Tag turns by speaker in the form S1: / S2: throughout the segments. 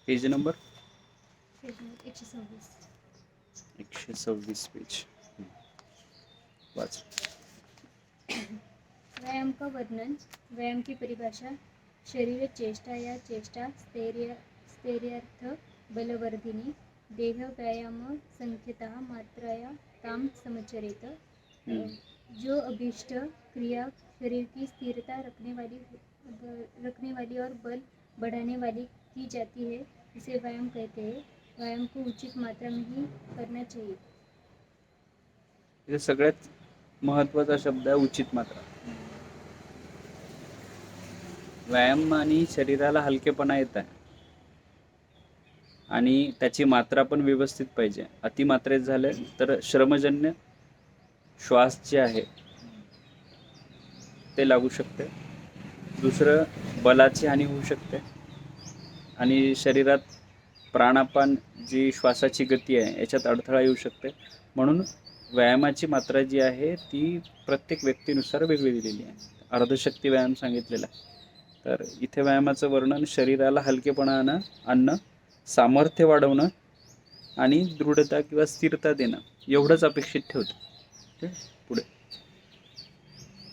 S1: Page number
S2: page number 126.
S1: 126 page वाच.
S2: व्यायाम का वर्णन. व्यायाम की परिभाषा. शरीर चेष्टा या चेष्टा स्थैर्यार्थ बलवर्धिनी देह व्यायाम संख्यतः मात्राया ताम समचरित. जो अभीष्ट क्रिया शरीर की स्थिरता रखने वाली और बल बढ़ाने वाली की जाती है उसे व्यायाम कहते हैं. व्यायाम को उचित मात्रा में ही करना चाहिए.
S1: हे सगळ्यात महत्त्वाचा शब्द आहे उचित मात्रा. व्यायाम आणि शरीराला हलकेपणा येत आहे आणि त्याची मात्रा पण व्यवस्थित पाहिजे. अतिमात्रेत झाले तर श्रमजन्य श्वास जे आहे ते लागू शकते. दुसरं बलाची हानी होऊ शकते आणि शरीरात प्राणापान जी श्वासाची गती आहे याच्यात अडथळा येऊ शकते. म्हणून व्यायामाची मात्रा जी आहे ती प्रत्येक व्यक्तीनुसार वेगळी दिलेली आहे. अर्धशक्ती व्यायाम सांगितलेला आहे. तर इथे व्यायामाचं वर्णन शरीराला हलकेपणा आणणं, सामर्थ्य वाढवणं आणि दृढता किंवा स्थिरता देणं एवढंच अपेक्षित ठेवतं. पुढे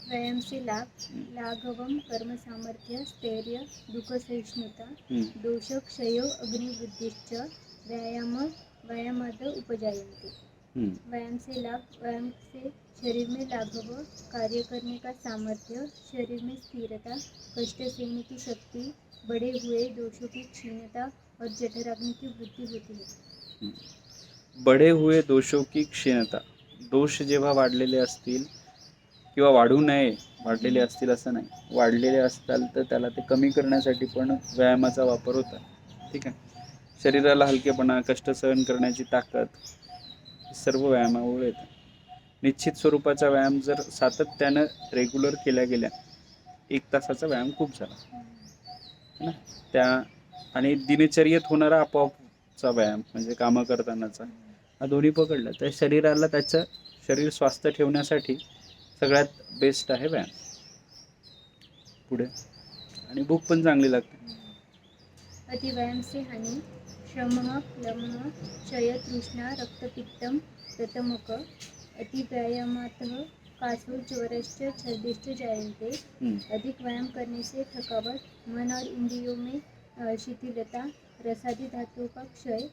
S2: व्यायाम से लाभ. लाघवम कर्म सामर्थ्य स्थैर्य दुःखसहिष्णुता दोष क्षय अग्निवृद्धिश्च व्यायामाद उपजायन्ते. व्यायाम से लाभ. व्यायाम से शरीर में लाघव, कार्य करने का सामर्थ्य, शरीर में स्थिरता, कष्ट सहने की शक्ति, बढ़े हुए दोषों की क्षीणता और जठराग्नि की वृद्धि होती है.
S1: बढे हुए दोषों की क्षीणता. दोष जेव्हा वाढलेले असतील किंवा वाढू नये, वाढलेले असतील असं नाही, वाढलेले असताल तर त्याला ते कमी करण्यासाठी पण व्यायामाचा वापर होता. ठीक आहे. शरीराला हलकेपणा, कष्ट सहन करण्याची ताकद सर्व व्यायामामुळे येतं. निश्चित स्वरूपाचा व्यायाम जर सातत्यानं रेग्युलर केल्या गेल्या 1 तासाचा व्यायाम खूप झाला है ना. त्या आणि दिनचर्येत होणारा आपोआपचा व्यायाम म्हणजे कामं करतानाचा हा दोन्ही पकडला तर शरीराला त्याचं शरीर स्वास्थ्य ठेवण्यासाठी सगळ्यात बेस्ट आहे व्यायाम. पुढे आणि भूक पण चांगली लागते.
S2: अति व्यायाम से हानि. श्रमः प्लवः क्षय तृष्णा रक्तपित्तम प्रतमक. अति व्यायामातः कासो ज्वरश्च छर्दिश्च जायन्ते. अधिक व्यायाम करने से थकावट, मन और इंद्रियों में शिथिलता, रसादी धातुओं का क्षय,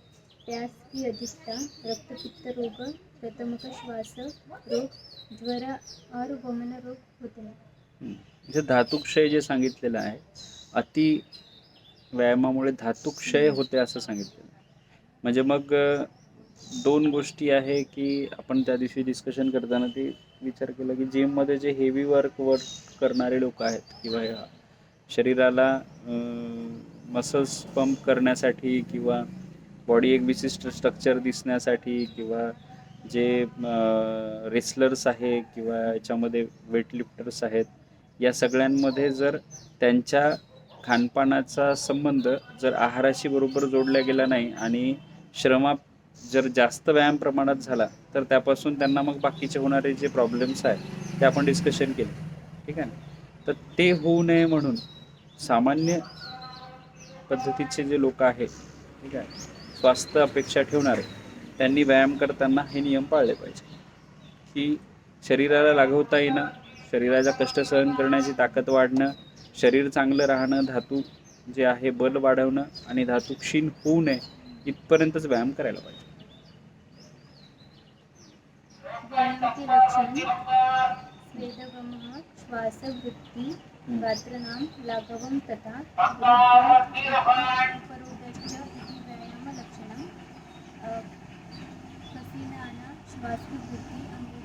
S2: प्यास की अधिकता, रक्तपित्त रोग, प्रतमक श्वास रोग, ज्वर और वमन रोग होते हैं.
S1: म्हणजे धातुक्षय जे सांगितलेलं आहे अति व्यायामामुळे धातुक्षय होते असं सांगितलेलं आहे. म्हणजे मग 2 गोष्टी आहे की आपण त्या दिवशी डिस्कशन करताना ते विचार केला की जिममध्ये जे हेवी वर्क करणारे लोक आहेत किंवा शरीराला मसल्स पंप करण्यासाठी किंवा बॉडी एक विशिष्ट स्ट्रक्चर दिसण्यासाठी किंवा जे रेसलर्स आहे किंवा याच्यामध्ये वेटलिफ्टर्स आहेत या सगळ्यांमध्ये जर त्यांच्या खानपानाचा संबंध जर आहाराशी बरोबर जोडला गेला नाही आणि श्रमा जर जास्त व्यायाम प्रमाणात झाला तर त्यापासून त्यांना मग बाकीचे होणारे जे प्रॉब्लेम्स आहेत ते आपण डिस्कशन केले. ठीक आहे. तर ते होऊ नये म्हणून सामान्य पद्धतीचे जे लोक आहेत ठीक आहे स्वास्थ्य अपेक्षा ठेवणारे त्यांनी व्यायाम करताना हे नियम पाळले पाहिजे की शरीराला लागवता येणं, शरीराचा कष्ट सहन करण्याची ताकद वाढणं, शरीर चांगलं राहणं, धातू जे आहे बल वाढवणं आणि धातू क्षीण होऊ नये इथपर्यंतच व्यायाम करायला पाहिजे.
S2: व्यायाम के लक्षण. स्वेदगमः श्वासवृत्ति गात्रनाम लाघवं तथा उपरोधश्च इति व्यायाम लक्षणम्. पसीना श्वास की वृद्धि, अंगों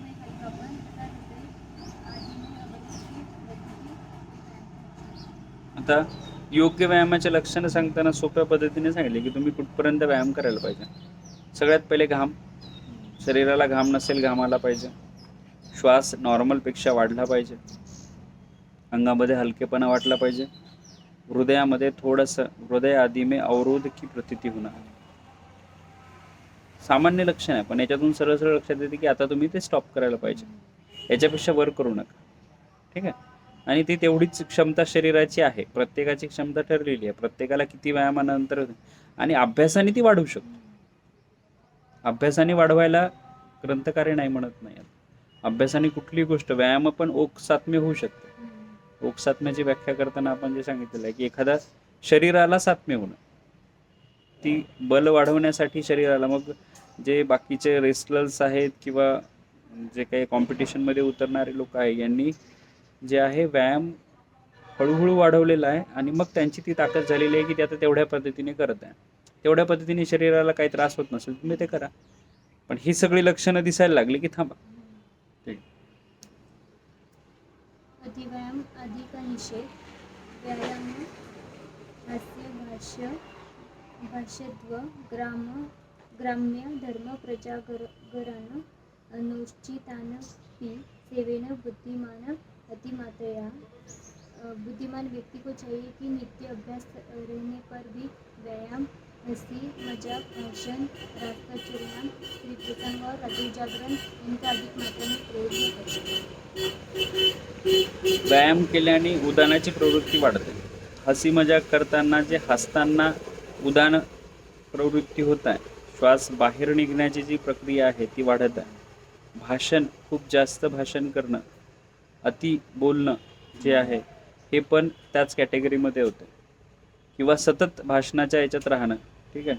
S2: में हल्कापन तथा हृदय आदि में अवयवों की वृद्धि.
S1: आता योग्य व्यायामाचे लक्षणं सांगताना सोप्या पद्धतीने सांगितले की तुम्ही कुठपर्यंत व्यायाम करायला पाहिजे. सगळ्यात पहिले घाम. शरीराला घाम नसेल घामाला पाहिजे. श्वास नॉर्मलपेक्षा वाढला पाहिजे. अंगामध्ये हलकेपणा वाटला पाहिजे. हृदयामध्ये थोडंसं हृदय आदि में अवरोध की प्रतीती होणार. सामान्य लक्षण आहे पण याच्यातून सरळ सरळ लक्षात येते की आता तुम्ही ते स्टॉप करायला पाहिजे. याच्यापेक्षा वर करू नका. ठीक आहे. आणि ती तेवढीच क्षमता शरीराची आहे. प्रत्येकाची क्षमता ठरलेली आहे. प्रत्येकाला किती व्यायामानंतर आणि अभ्यासाने ती वाढवू शकतो. अभ्यासाने वाढवायला ग्रंथकारे नाही म्हणत नाही. अभ्यासाने कुठली गोष्ट व्यायाम पण ओकसात्म्य होऊ शकते. ओकसात्म्याची व्याख्या करताना आपण जे सांगितलेलं आहे की एखादा शरीराला सात्म्य होणं, ती बल वाढवण्यासाठी शरीराला. मग जे बाकीचे रेसलर्स आहेत किंवा जे काही कॉम्पिटिशनमध्ये उतरणारे लोक आहे, यांनी जे आहे व्यायाम हळूहळू वाढवलेला आहे आणि मग त्यांची ती ताकद झालेली आहे की ते आता तेवढ्या पद्धतीने करत आहे. तेवढ्या पद्धतीने शरीराला काही त्रास होत नसेल तुम्ही ते करा. पण ही सगळी लक्षणं दिसायला लागली की थांबा. ठीक.
S2: अतिव्यायाम अधिक निषेध. व्यायाम हास्य भाष्यत्व ग्राम्य धर्म प्रजागरण नौश्चितानपि सेवेन बुद्धिमान अतिमात्रया. बुद्धिमान व्यक्ति को चाहिए कि नित्य अभ्यास रहने पर भी व्यायाम, हंसी मजाक, भाषण, राष्ट्रचर्या, स्त्री प्रसंग और रात्रि जागरण इनका अधिक मात्रा में प्रयोग करें.
S1: व्यायाम केल्याने उदानाची प्रवृत्ती वाढते. हसी मजाक करताना जे हसताना उदान प्रवृत्ती होत आहे. श्वास बाहेर निघण्याची जी प्रक्रिया आहे ती वाढत आहे. भाषण, खूप जास्त भाषण करणं, अति बोलणं जे आहे हे पण त्याच कॅटेगरीमध्ये होतं. किंवा सतत भाषणाच्या याच्यात राहणं. ठीक आहे.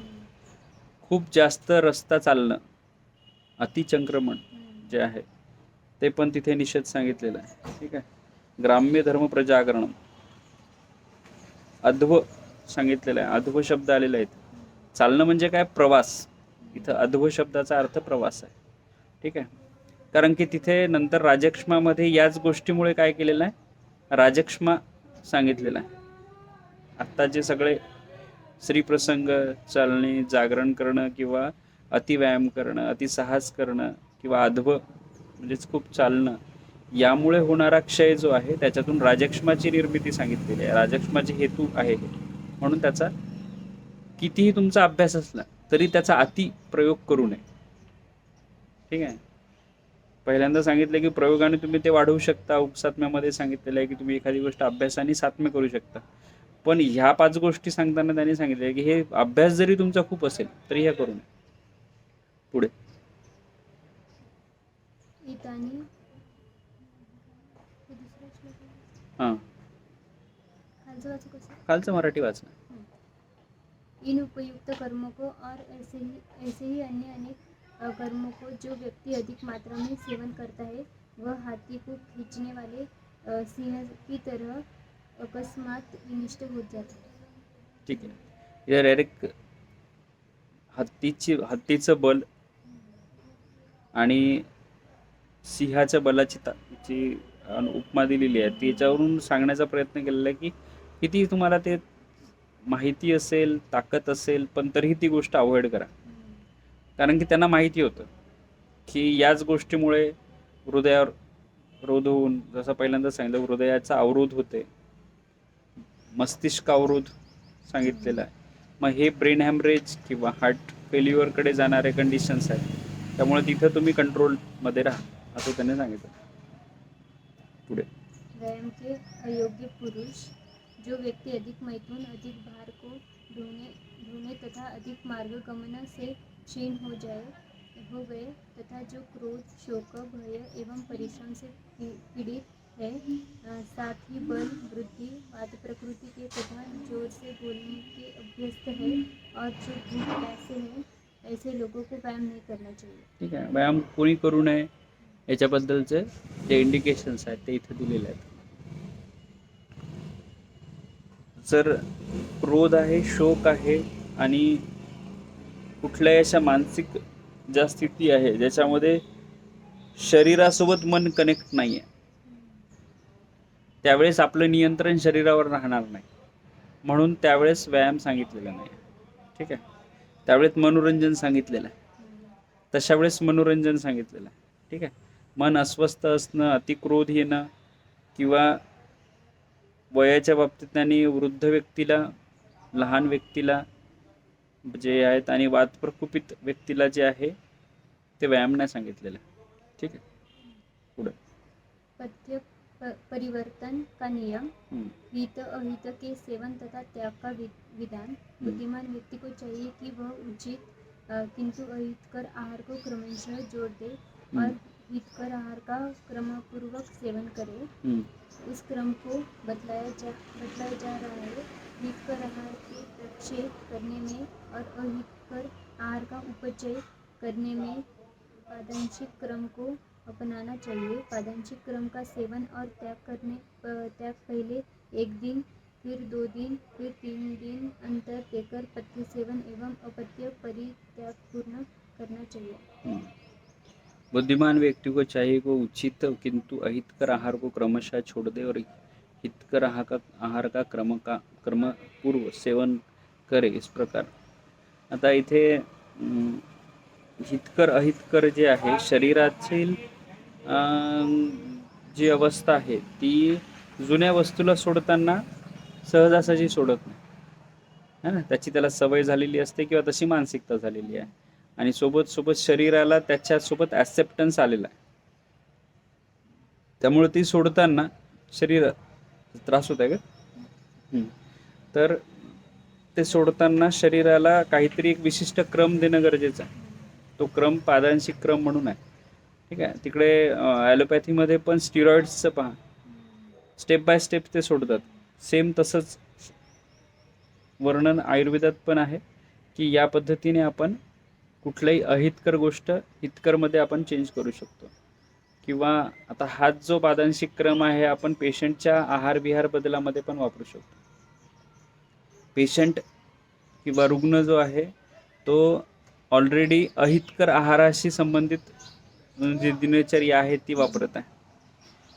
S1: खूप जास्त रस्ता चालणं, अतिचंक्रमण जे आहे ते पण तिथे निषेध सांगितलेला आहे. ठीक आहे. ग्राम्य धर्म प्रजागरण, अध्व सांगितलेलं आहे. अध्व शब्द आलेले आहेत. चालणं म्हणजे काय? प्रवास. इथं अध्व शब्दाचा अर्थ प्रवास आहे. ठीक आहे. कारण की तिथे नंतर राजक्ष्मामध्ये याच गोष्टीमुळे काय केलेलं आहे, राजक्ष्मा सांगितलेला आहे. आत्ता जे सगळे स्त्रीप्रसंग, चालणे, जागरण करणं किंवा अतिव्यायाम करणं, अतिसाहस करणं किंवा अध्व म्हणजेच खूप चालणं, यामुळे होणारा क्षय जो आहे त्याच्यातून राजक्ष्माची निर्मिती सांगितलेली आहे. राजक्ष्माचे हेतू आहे म्हणून त्याचा कितीही तुमचा अभ्यास असला तरी त्याचा अति प्रयोग करू नये. ठीक आहे. पहिल्यांदा सांगितलं की प्रयोगाने तुम्ही ते वाढवू शकता. उपसात्म्यामध्ये सांगितलेलं आहे की तुम्ही एखादी गोष्ट अभ्यासाने सात्म्य करू शकता. पण ह्या 5 गोष्टी सांगताना त्यांनी सांगितलं की हे अभ्यास जरी तुमचा खूप असेल तरी हे करू नये. पुढे हां, खालचं मराठी वाचना.
S2: इन उपयुक्त कर्मों को और ऐसे ही अन्य अनेक कर्मों को जो व्यक्ति अधिक मात्रा में सेवन करता है वह हाथी को खींचने वाले सिंह की तरह अकस्मात विनिष्ट हो जाता है.
S1: ठीक आहे. इधर डायरेक्ट हत्तीचं बल आणि सिंहाच्या बलाची जी उपमा दिलेली आहे त्याच्यावरून सांगण्याचा प्रयत्न केलेला आहे की किती तुम्हाला ते माहिती असेल, ताकद असेल, पण तरीही ती गोष्ट अवॉइड करा. कारण की त्यांना माहिती होतं की याच गोष्टीमुळे हृदयावर रोध होऊन, जसं पहिल्यांदा सांगितलं, हृदयाचा अवरोध होते, मस्तिष्क अवरोध सांगितलेला आहे. मग हे ब्रेन हॅमरेज किंवा हार्ट फेल्युअरकडे जाणारे कंडिशन्स आहेत. त्यामुळे तिथं तुम्ही कंट्रोलमध्ये राहा असं त्याने सांगितलं. पुढे
S2: व्यायाम के अयोग्य पुरुष, जो व्यक्ति अधिक मैथुन, अधिक भार को ढोने तथा अधिक मार्ग गमन से क्षीण हो गए तथा जो क्रोध, शोक, भय एवं परिश्रम से पीड़ित है, साथ ही बल, वृद्धि, वात प्रकृति के तथा जोर से बोलने के अभ्यस्त है और जो भूख प्यासे हैं, ऐसे लोगों को व्यायाम नहीं करना चाहिए.
S1: ठीक आहे. व्यायाम कोणी करू नये याच्याबद्दलचे जे इंडिकेशन्स आहेत ते इथे दिलेले आहेत. जर क्रोध आहे, शोक आहे आणि कुठल्याही अशा मानसिक ज्या स्थिती आहे ज्याच्यामध्ये शरीरासोबत मन कनेक्ट नाही आहे, त्यावेळेस आपलं नियंत्रण शरीरावर राहणार नाही. म्हणून त्यावेळेस व्यायाम सांगितलेला नाही. ठीक आहे. त्यावेळेस मनोरंजन सांगितलेलं आहे. तशा वेळेस मनोरंजन सांगितलेलं आहे. ठीक आहे. मन अस्वस्थ असणं, अतिक्रोध येणं किंवा वयाच्या बाबतीत त्यांनी वृद्ध व्यक्तीला, लहान व्यक्तीला जे आहेत आणि वातप्रकुपित व्यक्तीला जे आहे ते व्यायाम नाही सांगितलेलं आहे. ठीक आहे. पुढे
S2: परिवर्तन का नियम,
S1: हम्म,
S2: हित अहित के सेवन तथा त्याग का विधान। बुद्धिमान व्यक्ति को चाहिए कि वह उचित किंतु अहितकर आहार को क्रमशः जोड़ दे और हितकर आहार का क्रमपूर्वक सेवन करे।
S1: हम्म,
S2: इस क्रम को बतलाया जा रहा है। हितकर आहार के प्रक्षेप करने में और अहितकर आहार का उपचय करने में पादांशिक क्रम को अपनाना चाहिए। पादांशिक क्रम का सेवन और त्याग पहले एक दिन, फिर 2 दिन, फिर 3 दिन अंतर देकर पथ्य सेवन एवं अपत्य परित्याग पूर्ण करना चाहिए।
S1: हम्म। बुद्धिमान व्यक्ति को चाहिए कि वो उचित किंतु अहितकर आहार को क्रमशः छोड़ दे और हितकर आहार का क्रम पूर्व सेवन करे, इस प्रकार। आता इथे हितकर अहितकर जे आहे शरीरातील जी अवस्था आहे ती जुन्या वस्तूला सोडताना सहजासहजी सोडत नाही, है ना. त्याची त्याला सवय झालेली असते किंवा तशी मानसिकता झालेली आहे आणि सोबत सोबत शरीराला त्याच्यासोबत ॲक्सेप्टन्स आलेला आहे. त्यामुळे ती सोडताना शरीर त्रास होत आहे का, तर ते सोडताना शरीराला काहीतरी एक विशिष्ट क्रम देणं गरजेचं आहे. तो क्रम पादांशिक क्रम म्हणून आहे, ठीक आहे. तिकडे ॲलोपॅथीमध्ये पण स्टिरॉइड्सचं पहा, स्टेप बाय स्टेप ते सोडतात. सेम तसंच वर्णन आयुर्वेदात पण आहे की या पद्धतीने आपण कुठल्याही अहितकर गोष्ट हितकरमध्ये आपण चेंज करू शकतो. किंवा आता हाच जो पादांशिक क्रम आहे आपण पेशंटच्या आहार विहार बदलामध्ये पण वापरू शकतो. पेशंट किंवा रुग्ण जो आहे तो ऑलरेडी अहितकर आहाराशी संबंधित जी दिनचर्या आहे ती वापरत आहे.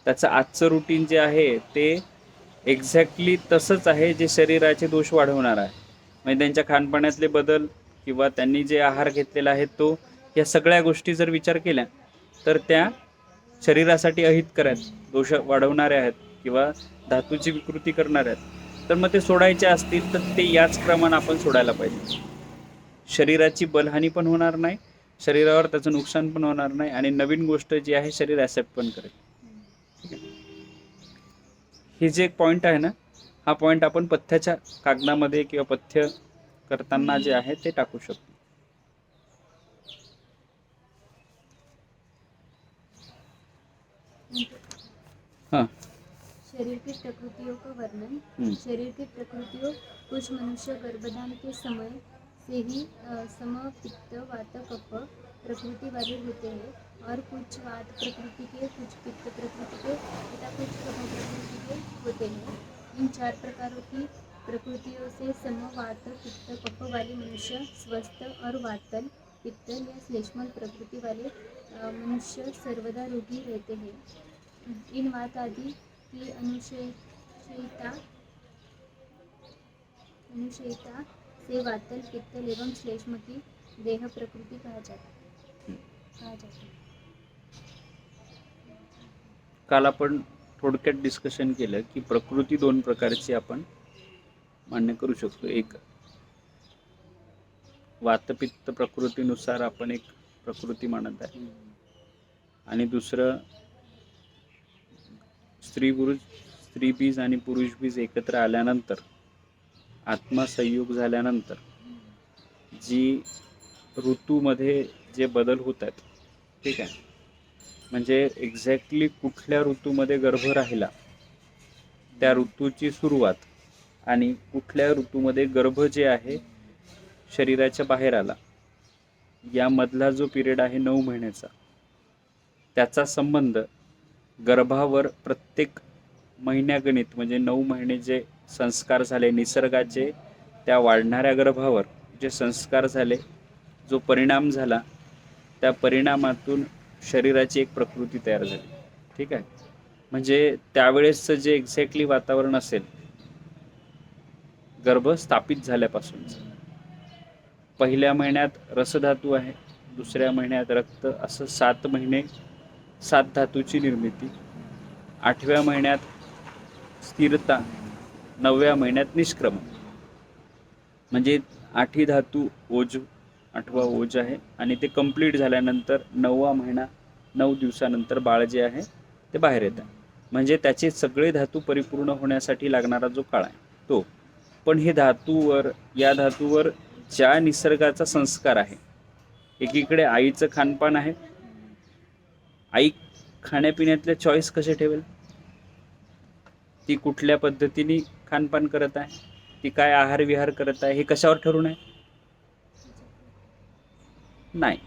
S1: त्याचं आजचं रुटीन जे आहे ते एक्झॅक्टली तसंच आहे जे शरीराचे दोष वाढवणार आहे. म्हणजे त्यांच्या खानपाण्यातले बदल किंवा त्यांनी जे आहार घेतलेला आहे तो, या सगळ्या गोष्टी जर विचार केल्या तर त्या शरीरासाठी अहितकर आहेत, दोष वाढवणाऱ्या आहेत किंवा धातूची विकृती करणाऱ्या आहेत. तर मग ते सोडायचे असतील तर ते याच क्रमानं आपण सोडायला पाहिजे. शरीराची बलहानी पण होणार नाही, शरीरावर त्याचं नुकसान पण होणार नाही आणि नवीन गोष्ट जी आहे शरीर ॲक्सेप्ट पण करेल. ठीक आहे. हे जे एक पॉईंट आहे ना, हा पॉईंट आपण पथ्याच्या कागदामध्ये किंवा पथ्य करताना जे आहे ते टाकू शकतो. हाँ,
S2: शरीर की प्रकृतियों का वर्णन। शरीर की प्रकृतियों, कुछ मनुष्य गर्भधान के समय से ही सम पित्त वात कफ प्रकृति वाले होते हैं और कुछ वात प्रकृति के, कुछ पित्त प्रकृति के तथा कुछ कफ प्रकृति के होते हैं। इन 4 प्रकारों की प्रकृतियों से सम वात पित्त कफ वाले मनुष्य स्वस्थ और वातल पित्तल या श्लेष्मल प्रकृति वाले मनुष्य सर्वदा रोगी रहते हैं। इन वात आदि की अनुशयिता से वातल पित्तल एवं श्लेष्म की देह प्रकृति कहा जाता है।
S1: काल आपण थोडक्यात डिस्कशन केलं की प्रकृती 2 प्रकारची आपण मान्य करू शकतो. एक वातपित्त प्रकृतीनुसार आपण एक प्रकृती मानत आहे आणि दुसरं स्त्री बीज आणि पुरुष बीज एकत्र आल्यानंतर, आत्मा संयोग झाल्यानंतर जी ऋतूमध्ये जे बदल होत आहेत, ठीक आहे, म्हणजे एक्झॅक्टली कुठल्या ऋतूमध्ये गर्भ राहिला त्या ऋतूची सुरुवात आणि कुठल्या ऋतूमध्ये गर्भ जे आहे शरीराच्या बाहेर आला यामधला जो पिरियड आहे 9 महिन्याचा, त्याचा संबंध गर्भावर प्रत्येक महिन्यागणित म्हणजे 9 महिने जे संस्कार झाले निसर्गाचे, त्या वाढणाऱ्या गर्भावर जे संस्कार झाले, जो परिणाम झाला, त्या परिणामातून शरीराची एक प्रकृती तयार झाली. ठीक आहे. म्हणजे त्यावेळेसचं जे एक्झॅक्टली वातावरण असेल गर्भ स्थापित झाल्यापासूनच, पहिल्या महिन्यात रसधातू आहे, दुसऱ्या महिन्यात रक्त, असं 7 महिने 7 धातूची निर्मिती, 8व्या महिन्यात स्थिरता, 9व्या महिन्यात निष्क्रमण. म्हणजे 8ही धातू ओज, 8वा ओज आहे आणि ते कंप्लीट झाल्यानंतर 9वा महिना 9 दिवसानंतर बाळ जे आहे ते बाहेर येतं. म्हणजे त्याचे सगळे धातू परिपूर्ण होण्यासाठी लागणारा जो काळ आहे तो. पण हे धातूवर, या धातूवर ज्या निसर्गाचा संस्कार आहे, एकीकडे आईचं खानपान आहे, आई खाण्यापिण्यातल्या चॉईस कसे ठेवेल, ती कुठल्या पद्धतीने खानपान करत आहे, ती काय आहार विहार करत आहे, हे कशावर ठरून आहे? नाही.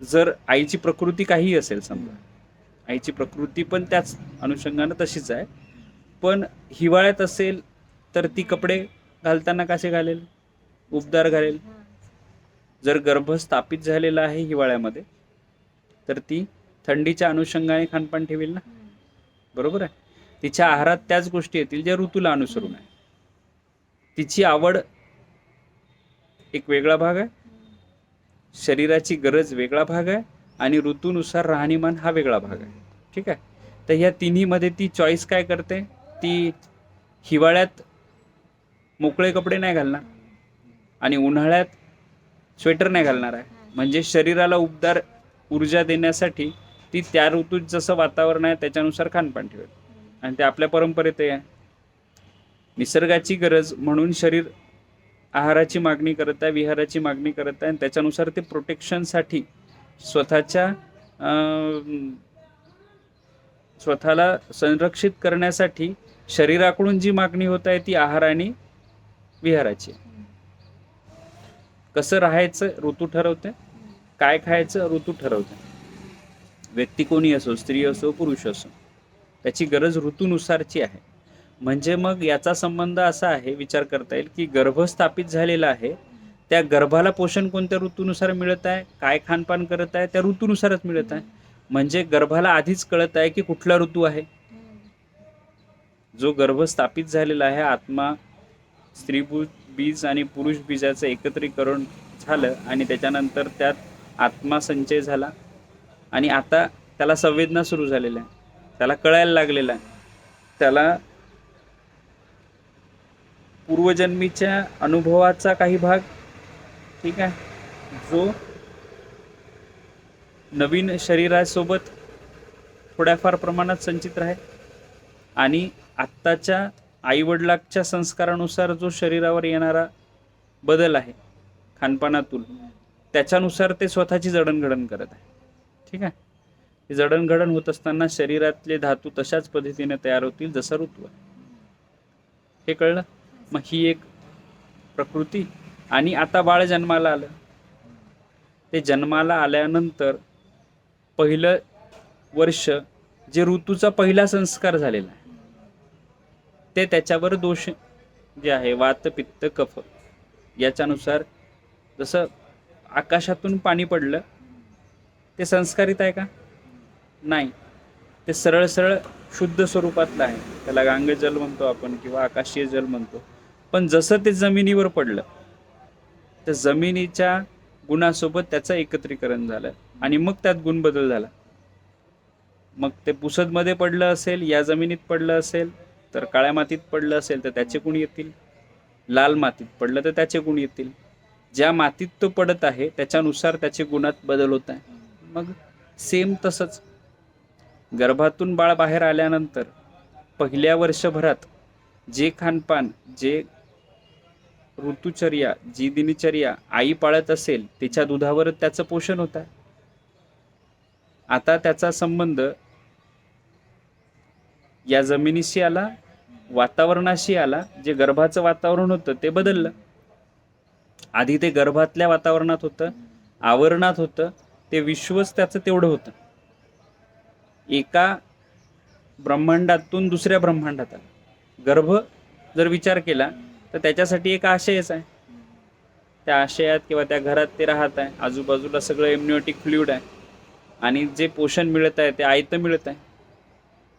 S1: जर आईची प्रकृती काही असेल, समजा आईची प्रकृती पण त्याच अनुषंगानं तशीच आहे, पण हिवाळ्यात असेल तर ती कपडे घालताना कसे घालेल? उबदार घालेल. जर गर्भ स्थापित झालेला आहे हिवाळ्यामध्ये तर ती थंडीच्या अनुषंगाने खानपान ठेवेल ना, बरोबर आहे. तिच्या आहारात त्याच गोष्टी येतील ज्या ऋतूला अनुसरून आहे. तिची आवड एक वेगळा भाग आहे, शरीराची गरज वेगळा भाग आहे, आणि ऋतूनुसार राहणीमान हा वेगळा भाग आहे. ठीक आहे. तर ह्या तिन्हीमध्ये ती चॉईस काय करते, ती हिवाळ्यात मोकळे कपडे नाही घालणार आणि उन्हाळ्यात स्वेटर नाही घालणार आहे. म्हणजे शरीराला उबदार ऊर्जा देण्यासाठी ती त्या ऋतूत जसं वातावरण आहे त्याच्यानुसार खानपान ठेवेल. आणि ते आपल्या परंपरेत आहे. निसर्गाची गरज म्हणून शरीर आहाराची मागणी करत आहे, विहाराची मागणी करत आहे, आणि त्याच्यानुसार ते प्रोटेक्शनसाठी स्वतःला संरक्षित करण्यासाठी शरीराकडून जी मागणी होत आहे ती आहार आणि विहाराची. कसं राहायचं ऋतू ठरवते, काय खायचं ऋतू ठरवते. व्यक्ती कोणी असो, स्त्री असो पुरुष असो, त्याची गरज ऋतूनुसारची आहे. म्हणजे मग याचा संबंध असा आहे, विचार करता येईल की गर्भ स्थापित झालेला आहे, त्या गर्भाला पोषण कोणत्या ऋतूनुसार मिळत आहे, काय खानपान करत आहे त्या ऋतूनुसारच मिळत आहे. म्हणजे गर्भाला आधीच कळत आहे की कुठला ऋतू आहे. जो गर्भ स्थापित झालेला आहे, आत्मा स्त्री बीज आणि पुरुष बीजाचं एकत्रीकरण झालं आणि त्याच्यानंतर त्यात आत्मा संचय झाला आणि आता त्याला संवेदना सुरू झालेल्या आहे, त्याला कळायला लागलेला आहे, त्याला पूर्वजन्मीच्या अनुभवाचा काही भाग, ठीक आहे, जो नवीन शरीरासोबत थोड्याफार प्रमाणात संचित राहील, आणि आत्ताच्या आईवडिलांच्या संस्कारानुसार जो शरीरावर येणारा बदल आहे खानपानातून, त्याच्यानुसार ते स्वतःची जडणघडण करत आहे. ठीक आहे. ही जडणघडण होत असताना शरीरातले धातू तशाच पद्धतीने तयार होतील जसा ऋतू आहे. हे कळलं? मग ही एक प्रकृती. आणि आता बाळ जन्माला आलं, ते जन्माला आल्यानंतर पहिलं वर्ष जे ऋतूचा पहिला संस्कार झालेला आहे ते त्याच्यावर दोष जे आहे वात पित्त कफ याच्यानुसार, जसं आकाशातून पाणी पडलं ते संस्कारित आहे का? नाही. ते सरळ सरळ शुद्ध स्वरूपातलं आहे, त्याला गांगजल म्हणतो आपण किंवा आकाशीय जल म्हणतो. पण जसं ते जमिनीवर पडलं तर जमिनीच्या गुणासोबत त्याचं एकत्रीकरण झालं आणि मग त्यात गुण बदल झाला. मग ते पुसदमध्ये पडलं असेल, या जमिनीत पडलं असेल, तर काळ्या मातीत पडलं असेल तर त्याचे गुण येतील, लाल मातीत पडलं तर त्याचे गुण येतील. ज्या मातीत तो पडत आहे त्याच्यानुसार त्याचे गुणात बदल होत आहे. मग सेम तसंच गर्भातून बाळ बाहेर आल्यानंतर पहिल्या वर्षभरात जे खानपान, जे ऋतुचर्या, जी दिनचर्या आई पाळत असेल तिच्या दुधावर त्याचं पोषण होत आहे. आता त्याचा संबंध या जमिनीशी आला, वातावरणाशी आला. जे गर्भाचं वातावरण होतं ते बदललं. आधी ते गर्भातल्या वातावरणात होतं, आवरणात होतं, ते विश्वच त्याचं तेवढं होतं. एका ब्रह्मांडातून दुसऱ्या ब्रह्मांडात आलं. गर्भ जर विचार केला तर त्याच्यासाठी एक आशयच आहे. त्या आशयात किंवा त्या घरात ते राहत आहे, आजूबाजूला सगळं एम्निओटिक फ्लुइड आहे आणि जे पोषण मिळत आहे ते आयतं मिळत आहे.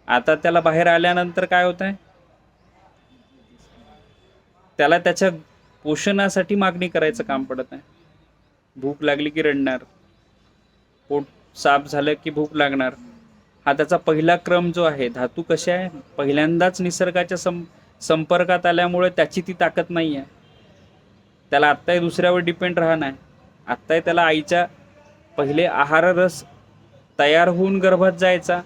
S1: आता त्याला बाहेर आल्यानंतर काय होत आहे, त्याला त्याच्या पोषणासाठी मागणी करायचं काम पडत आहे. भूक लागली की रडणार, पोट साफ झालं की भूक लागणार. हा त्याचा पहिला क्रम जो आहे. धातू कसे आहे, पहिल्यांदाच निसर्गाच्या संपर्कात आल्यामुळे त्याची ती ताकद नाही आहे. त्याला आत्ताही दुसऱ्यावर डिपेंड राहणं आहे. आत्ताही त्याला आईच्या पहिले आहार रस तयार होऊन गर्भात जायचा,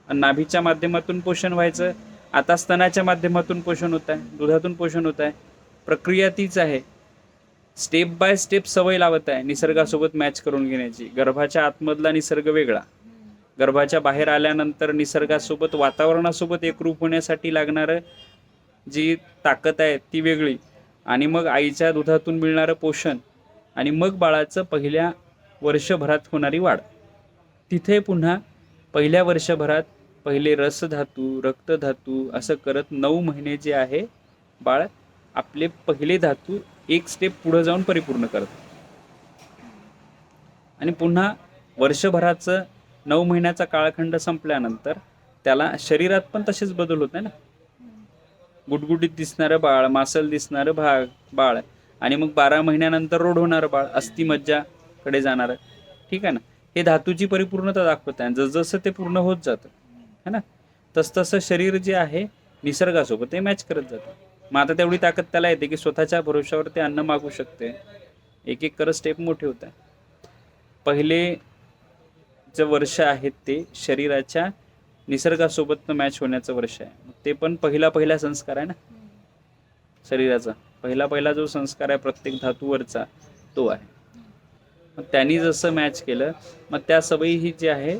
S1: नाभीच्या माध्यमातून पोषण व्हायचं, आता स्तनाच्या माध्यमातून पोषण होत आहे, दुधातून पोषण होत आहे. प्रक्रिया तीच आहे. स्टेप बाय स्टेप सवय लावत आहे निसर्गासोबत मॅच करून घेण्याची. गर्भाच्या आतमधला निसर्ग वेगळा, गर्भाच्या बाहेर आल्यानंतर निसर्गासोबत वातावरणासोबत एकरूप होण्यासाठी लागणारं जी ताकद आहे ती वेगळी, आणि मग आईच्या दुधातून मिळणारं पोषण, आणि मग बाळाचं पहिल्या वर्षभरात होणारी वाढ. तिथे पुन्हा पहिल्या वर्षभरात पहिले रसधातू, रक्तधातू असं करत 9 महिने जे आहे बाळ आपले पहिले धातू एक स्टेप पुढे जाऊन परिपूर्ण करतं. आणि पुन्हा वर्षभराचं 9 महिन्याचा काळखंड संपल्यानंतर त्याला शरीरात पण तसेच बदल होत आहे ना. गुटगुटीत दिसणारं बाळ, मासल दिसणारं बाळ, आणि मग 12 महिन्यानंतर रोड होणारं बाळ, अस्थिमज्जाकडे जाणारं. ठीक आहे ना. हे धातूची परिपूर्णता दाखवत आहे. जसजसं ते पूर्ण होत जातं है ना, तसतसं शरीर जे आहे निसर्गासोबत ते मॅच करत जातं. मग आता तेवढी ताकद त्याला येते की स्वतःच्या भरोश्यावर ते अन्न मागू शकते. एक एक करत स्टेप मोठे होत आहे. पहिले जे वर्ष आहेत ते शरीराच्या निसर्गासोबत मॅच होण्याचं वर्ष आहे. ते पण पहिला संस्कार आहे ना शरीराचा. पहिला जो संस्कार आहे प्रत्येक धातूवरचा तो आहे. मग त्यांनी जसं मॅच केलं, मग त्या सवयी ही जी आहे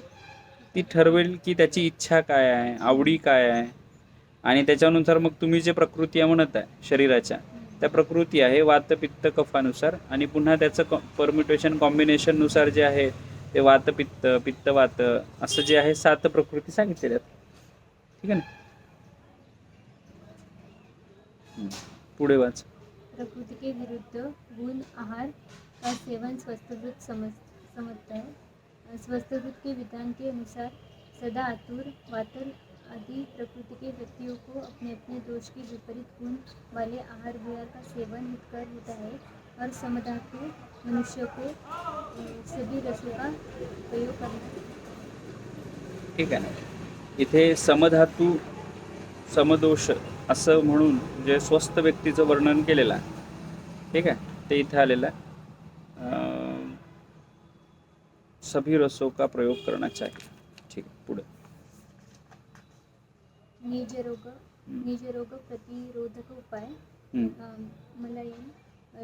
S1: ती ठरवेल की त्याची इच्छा काय आहे, आवडी काय आहे, आणि त्याच्यानुसार मग तुम्ही जे प्रकृती आहे म्हणत आहे शरीराच्या, त्या प्रकृती आहे वात पित्त कफानुसार, आणि पुन्हा त्याचं परम्युटेशन कॉम्बिनेशननुसार जे आहे ते वात पित्त, पित्त वात, असं जे आहे 7 प्रकृती सांगितलेल्या आहेत. ठीक आहे ना. पुढे वाच.
S2: प्रकृति के विरुद्ध गुण आहार का सेवन स्वस्थवृत समझता है। स्वस्थवृत के विधान के अनुसार सदा आतुर, वातल आदि प्रकृति के व्यक्तियों को अपने अपने दोष के विपरीत गुण वाले आहार विहार का सेवन हितकर होता है, और समधातु मनुष्य को सभी रसों का प्रयोग करना।
S1: ठीक आहे ना. इथे समधातू समदोष असं म्हणून जे स्वस्थ व्यक्तीचं वर्णन केलेलं आहे, ठीक आहे, ते इथे आलेलं आहे. सभी रसों का प्रयोग करना चाहिए. ठीक आहे. पुढे
S2: निज रोग प्रतिरोधक उपाय। मलयन,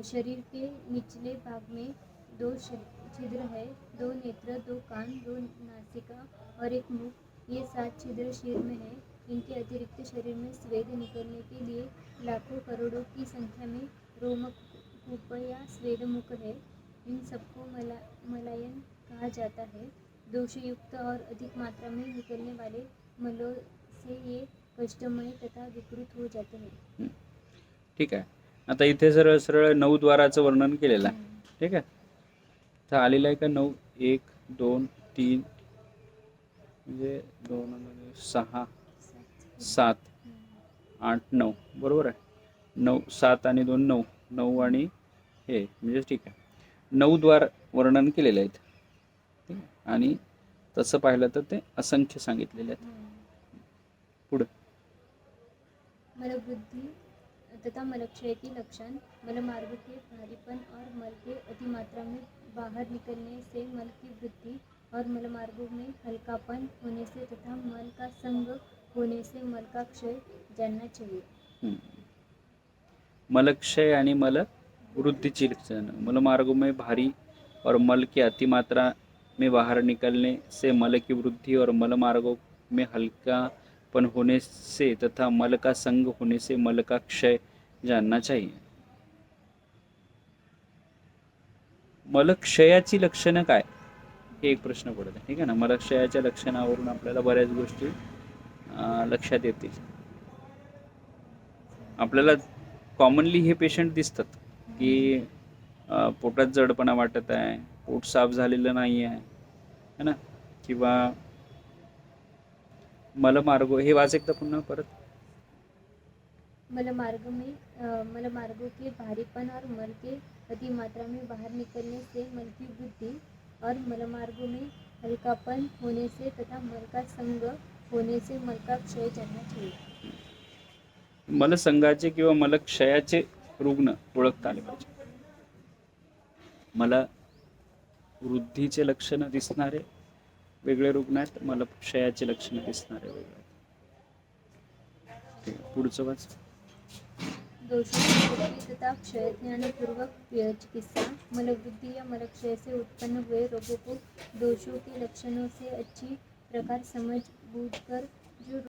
S2: शरीर के निचले भाग में 2 छिद्र है, 2 नेत्र, 2 कान, 2 नासिका और 1 मुख। ये 7 छिद्र शरीर में है। इनके अतिरिक्त शरीर में स्वेद निकलने के लिए लाखों करोड़ों की संख्या में रोमकूप या स्वेदमुख है। इन सबको मलायन कहा जाता है। दोषयुक्त और अधिक मात्रा में निकलने वाले मलों से ये कष्टमय तथा विकृत हो जाते हैं.
S1: ठीक आहे. आता इथे सरळ सरळ 9 द्वाराचं वर्णन केलेलं आहे. ठीक आहे. तर आलेलं आहे का 9, 1, 2, 3, म्हणजे 2, 6, 7, 8, 9 बरोबर आहे. 9, 7 आणि 2 9, 9 आणि हे म्हणजे ठीक आहे. 9 द्वार वर्णन केलेले आहेत. ठीक आहे. आणि तसं पाहिलं तर ते असंख्य सांगितलेले आहेत. पुढे
S2: मलवृद्धि तथा मलक्षय के लक्षण। मलमार्ग के भारीपन और मल के अतिमात्रा में बाहर निकलने से मल की वृद्धि, और मलमार्गों में हल्कापन होने से तथा मल का संग होने से मल का क्षय जानना चाहिए.
S1: मलक्षय आणि मल वृद्धीची लक्षण। मलमार्गों में भारी और मल की अतिमात्रा में बाहर निकलने से मल की वृद्धि, और मलमार्गों में हल्कापन होने से तथा मल का संग होने से मल का क्षय जानना चाहिए. मलक्षयाची लक्षणं काय, हे एक प्रश्न पडत आहे. ठीक आहे ना. मलक्षयाच्या लक्षणावरून आपल्याला बऱ्याच गोष्टी लक्षात येतील. आपल्याला कॉमनली हे पेशंट दिसतात की पोटात जडपणा वाटत आहे, पोट साफ झालेलं नाही आहे है ना, किंवा मलमार्ग, हे वाच एकदा पुन्हा परत.
S2: मलमार्गों के भारीपन और मल के अतिमात्रा में बाहर निकलने से मल की वृद्धि, और मलमार्गों में हल्कापन होने से तथा मल का संग होने से मल का क्षय जानना चाहिए.
S1: मलसंगाचे किंवा मलक्षयाचे रुग्ण ओळखता आले पाहिजे. मला वृद्धीचे लक्षण दिसणारे वेगळे रुग्ण आहेत, मला क्षयाची लक्षणं दिसणारे वेगळे आहेत. ठीक आहे, पुढचं वाच.
S2: दोषों तथा क्षयज्ञानपूर्वक चिकित्सा मलबुद्धि या मलक्षय से उत्पन्न हुए रोगों को दोषों के लक्षणों से अच्छी प्रकार समझ बूझ कर जो